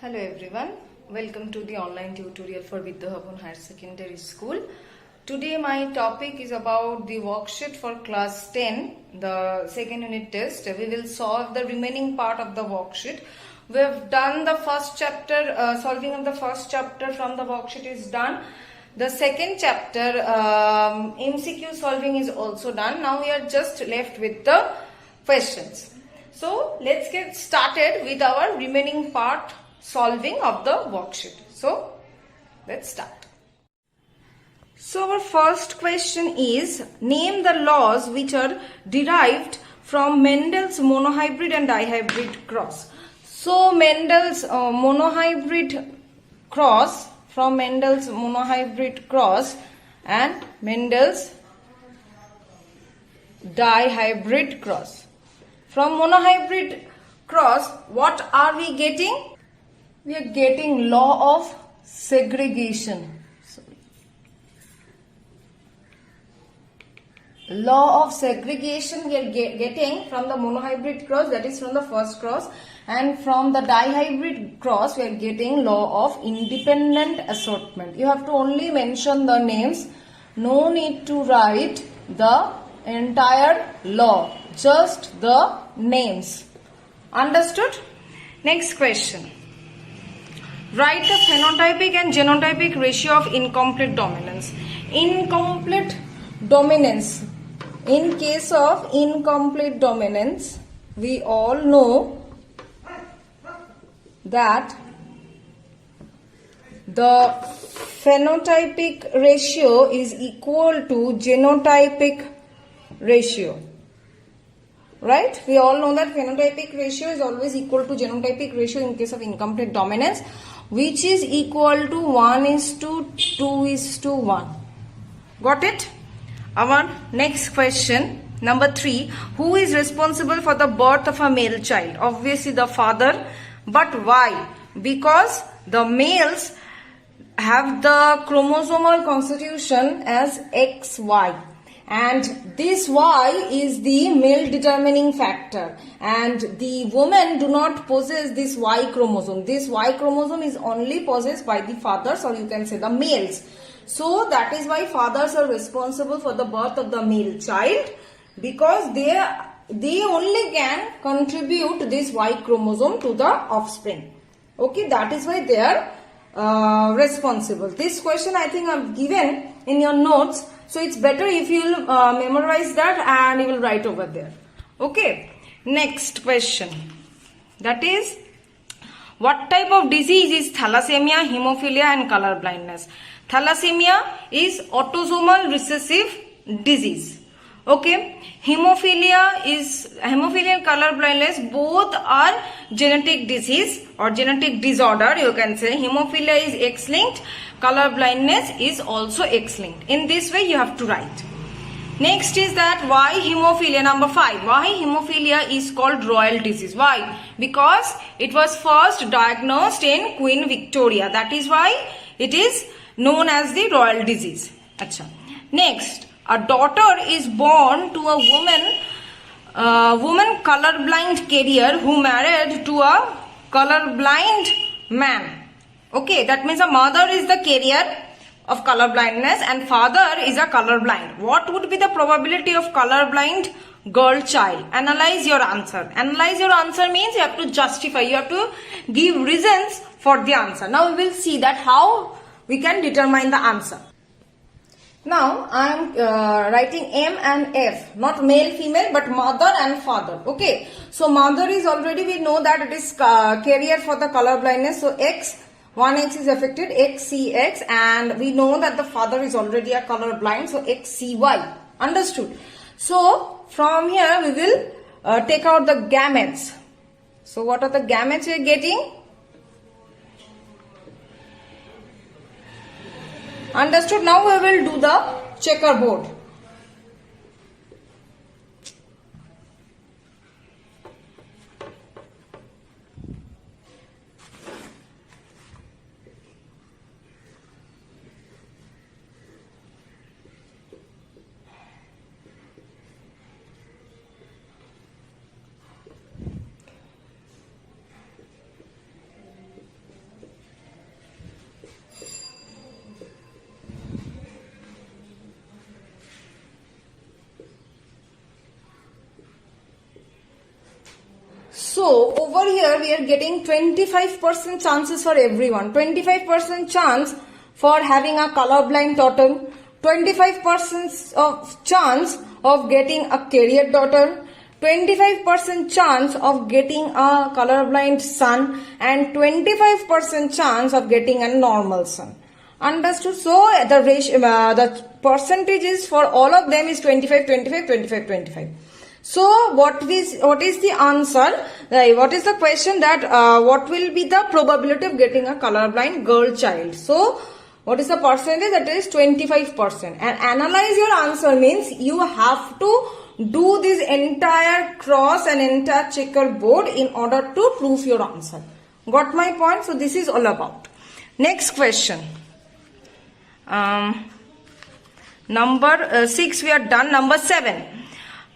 Hello everyone, welcome to the online tutorial for Vidya Bhavan Higher Secondary School. Today my topic is about the worksheet for class 10, the second unit test. We will solve the remaining part of the worksheet. We have done the first chapter, solving of the first chapter from the worksheet is done. The second chapter, MCQ solving is also done. Now we are just left with the questions. So let's get started with our remaining part solving of the worksheet. So let's start. So our first question is, name the laws which are derived from Mendel's monohybrid and dihybrid cross. So Mendel's monohybrid cross, from Mendel's monohybrid cross and Mendel's dihybrid cross. From monohybrid cross, what are we getting? We are getting law of segregation. Law of segregation we are getting from the monohybrid cross, that is from the first cross, and from the dihybrid cross we are getting law of independent assortment. You have to only mention the names, no need to write the entire law, just the names. Understood? Next question. Write the phenotypic and genotypic ratio of incomplete dominance. Incomplete dominance. In case of incomplete dominance, we all know that the phenotypic ratio is equal to genotypic ratio. Right? We all know that phenotypic ratio is always equal to genotypic ratio in case of incomplete dominance, which is equal to 1:2:1. Got it? Our next question, number 3. Who is responsible for the birth of a male child? Obviously the father. But why? Because the males have the chromosomal constitution as XY. And this Y is the male determining factor, and the women do not possess this Y chromosome. This Y chromosome is only possessed by the fathers, or you can say the males. So that is why fathers are responsible for the birth of the male child, because they only can contribute this Y chromosome to the offspring. Okay, that is why they are responsible. This question I think I have given in your notes. So it's better if you will memorize that and you will write over there. Okay. Next question. That is, what type of disease is thalassemia, hemophilia and color blindness? Thalassemia is autosomal recessive disease. Okay. Hemophilia and color blindness, both are genetic disease or genetic disorder, you can say. Hemophilia is X-linked. Color blindness is also X-linked. In this way you have to write. Next is that why hemophilia, number 5. Why hemophilia is called royal disease? Why? Because it was first diagnosed in Queen Victoria. That is why it is known as the royal disease. Achha. Next, a daughter is born to a woman colorblind carrier who married to a colorblind man. Okay, that means a mother is the carrier of color blindness and father is a color blind. What would be the probability of color blind girl child? Analyze your answer. Analyze your answer means you have to justify, you have to give reasons for the answer. Now we will see that how we can determine the answer. Now I am writing M and F, not male female but mother and father. Okay, so mother is already, we know that it is carrier for the color blindness. So one X is affected, XCX, and we know that the father is already a color blind, so XCY. Understood? So from here we will take out the gametes. So what are the gametes we are getting? Understood? Now we will do the checkerboard. So over here we are getting 25% chances for everyone. 25% chance for having a colorblind daughter. 25% of chance of getting a carrier daughter. 25% chance of getting a colorblind son, and 25% chance of getting a normal son. Understood? So the ratio, the percentages for all of them is 25, 25, 25, 25. So what is the answer? What is the question that what will be the probability of getting a colorblind girl child? So what is the percentage? That is 25%. And analyze your answer means you have to do this entire cross and entire checkerboard in order to prove your answer. Got my point? So this is all about. Next question. Number 6 we are done. Number 7.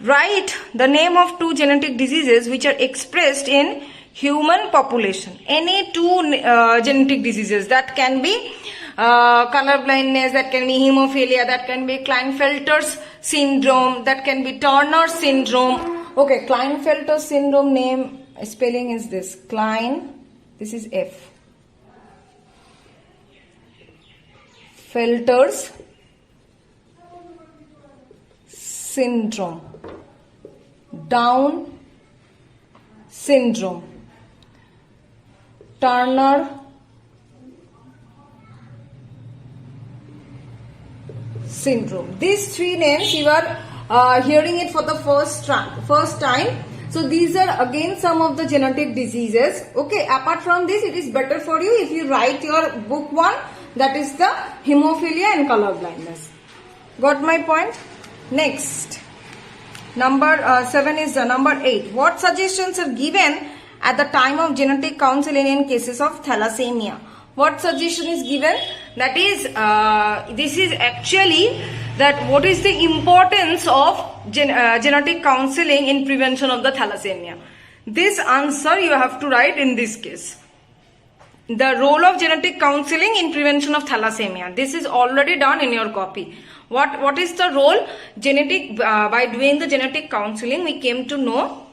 Write the name of 2 genetic diseases which are expressed in human population. Any 2 genetic diseases. That can be color blindness, that can be hemophilia, that can be Klinefelter's syndrome, that can be Turner syndrome. Okay, Klinefelter syndrome name spelling is this. This is F. Felter's syndrome. Down syndrome. Turner syndrome. These 3 names you are hearing it for the first time. So these are again some of the genetic diseases. Okay, apart from this, it is better for you if you write your book 1, that is the hemophilia and color blindness. Got my point? Next, number 7 is number 8. What suggestions are given at the time of genetic counseling in cases of thalassemia? What suggestion is given? That is, this is actually that what is the importance of genetic counseling in prevention of the thalassemia. This answer you have to write in this case. The role of genetic counseling in prevention of thalassemia. This is already done in your copy. What is the role? By doing the genetic counseling, we came to know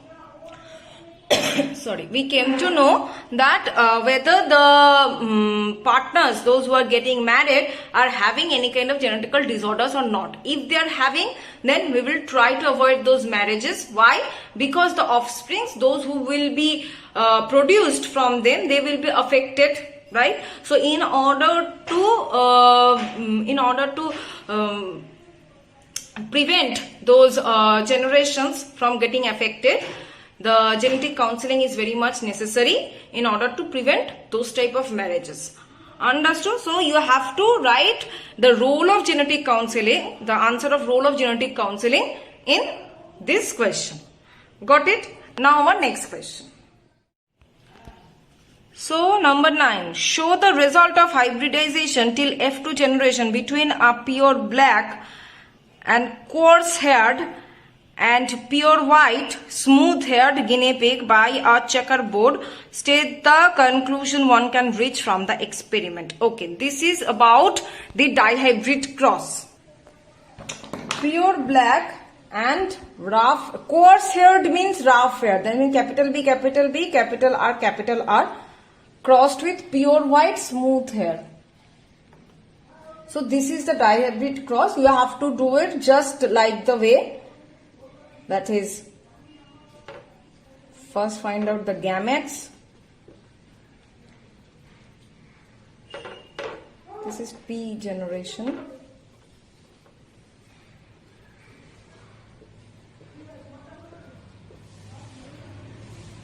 we came to know that whether the partners, those who are getting married, are having any kind of genetical disorders or not. If they are having, then we will try to avoid those marriages. Why? Because the offsprings, those who will be produced from them, they will be affected, right? So in order to prevent those generations from getting affected, the genetic counseling is very much necessary in order to prevent those type of marriages. Understood? So you have to write the role of genetic counseling, the answer of role of genetic counseling in this question. Got it? Now our next question. So number 9, show the result of hybridization till F2 generation between a pure black and coarse haired and pure white smooth haired guinea pig by a checkerboard. State the conclusion one can reach from the experiment. Okay, this is about the dihybrid cross. Pure black and rough, coarse haired means rough hair. That means capital B, capital B, capital R, crossed with pure white smooth hair. So this is the dihybrid cross. You have to do it just like the way. That is, first find out the gametes. This is P generation.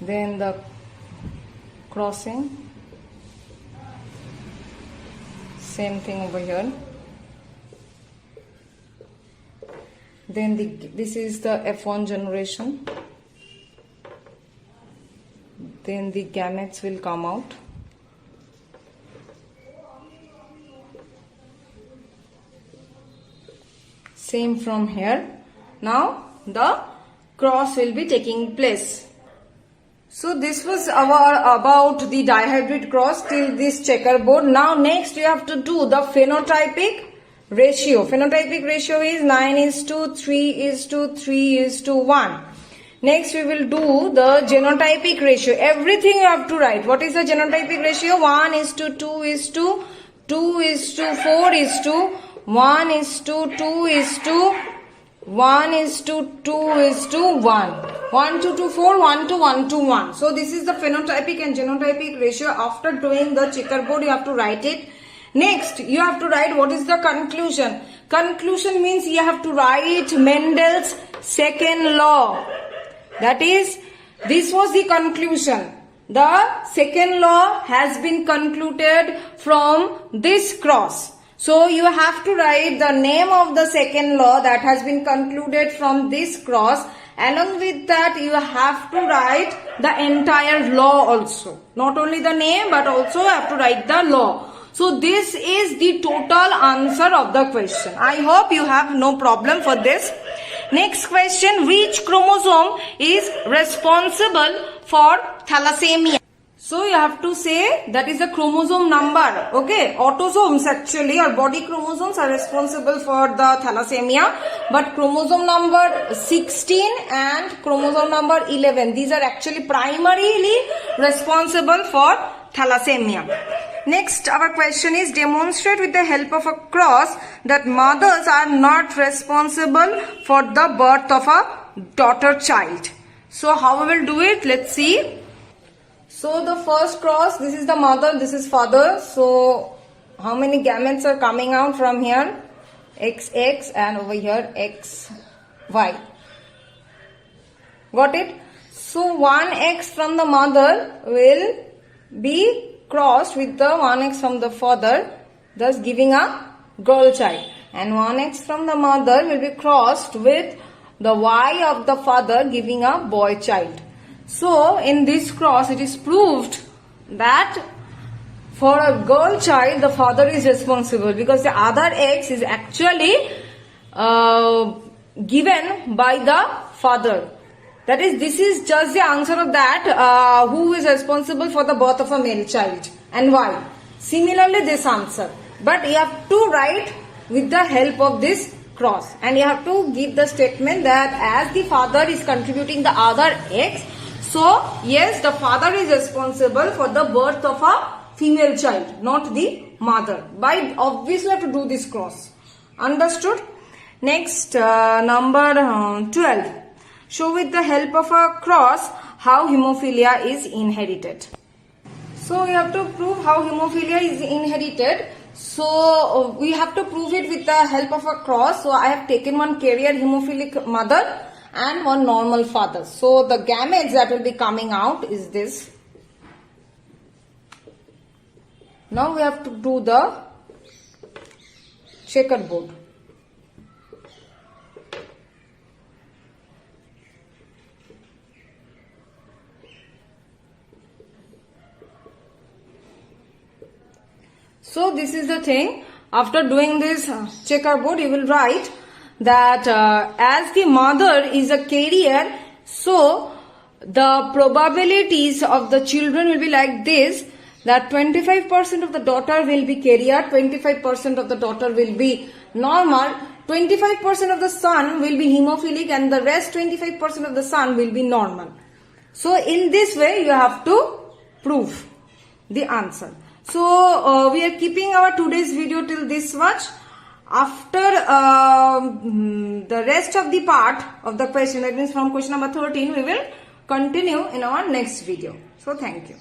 Then the crossing. Same thing over here. Then this is the F1 generation. Then the gametes will come out. Same from here. Now the cross will be taking place. So this was about the dihybrid cross till this checkerboard. Now next you have to do the phenotypic ratio. Phenotypic ratio is 9:3:3:1. Next, we will do the genotypic ratio. Everything you have to write. What is the genotypic ratio? 1:2, 2:2, 2:4, 1:2, 1:2, 1 to 2, 4, 1 to 1 to 1. So this is the phenotypic and genotypic ratio. After doing the checkerboard, you have to write it. Next, you have to write what is the conclusion. Conclusion means you have to write Mendel's second law. That is, this was the conclusion. The second law has been concluded from this cross. So you have to write the name of the second law that has been concluded from this cross. Along with that, you have to write the entire law also. Not only the name, but also you have to write the law. So this is the total answer of the question. I hope you have no problem for this. Next question, which chromosome is responsible for thalassemia? So you have to say that is the chromosome number. Okay, autosomes actually or body chromosomes are responsible for the thalassemia, but chromosome number 16 and chromosome number 11, these are actually primarily responsible for thalassemia. Next, our question is, demonstrate with the help of a cross that mothers are not responsible for the birth of a daughter child. So how we will do it? Let's see. So the first cross, this is the mother, this is father. So how many gametes are coming out from here? XX and over here XY. Got it? So 1X from the mother will be crossed with the 1X from the father, thus giving a girl child. And 1X from the mother will be crossed with the Y of the father, giving a boy child. So in this cross, it is proved that for a girl child, the father is responsible because the other X is actually given by the father. That is, this is just the answer of that, who is responsible for the birth of a male child and why. Similarly, this answer. But you have to write with the help of this cross. And you have to give the statement that as the father is contributing the other X, so yes, the father is responsible for the birth of a female child, not the mother. By obviously have to do this cross. Understood? Next, number 12. Show with the help of a cross how hemophilia is inherited. So we have to prove how hemophilia is inherited. So we have to prove it with the help of a cross. So I have taken one carrier hemophilic mother and one normal father. So the gametes that will be coming out is this. Now we have to do the checkerboard. So this is the thing. After doing this checkerboard, you will write that as the mother is a carrier, so the probabilities of the children will be like this, that 25% of the daughter will be carrier, 25% of the daughter will be normal, 25% of the son will be hemophilic, and the rest 25% of the son will be normal. So in this way you have to prove the answer. So we are keeping our today's video till this much. After the rest of the part of the question, that means from question number 13, we will continue in our next video. So thank you.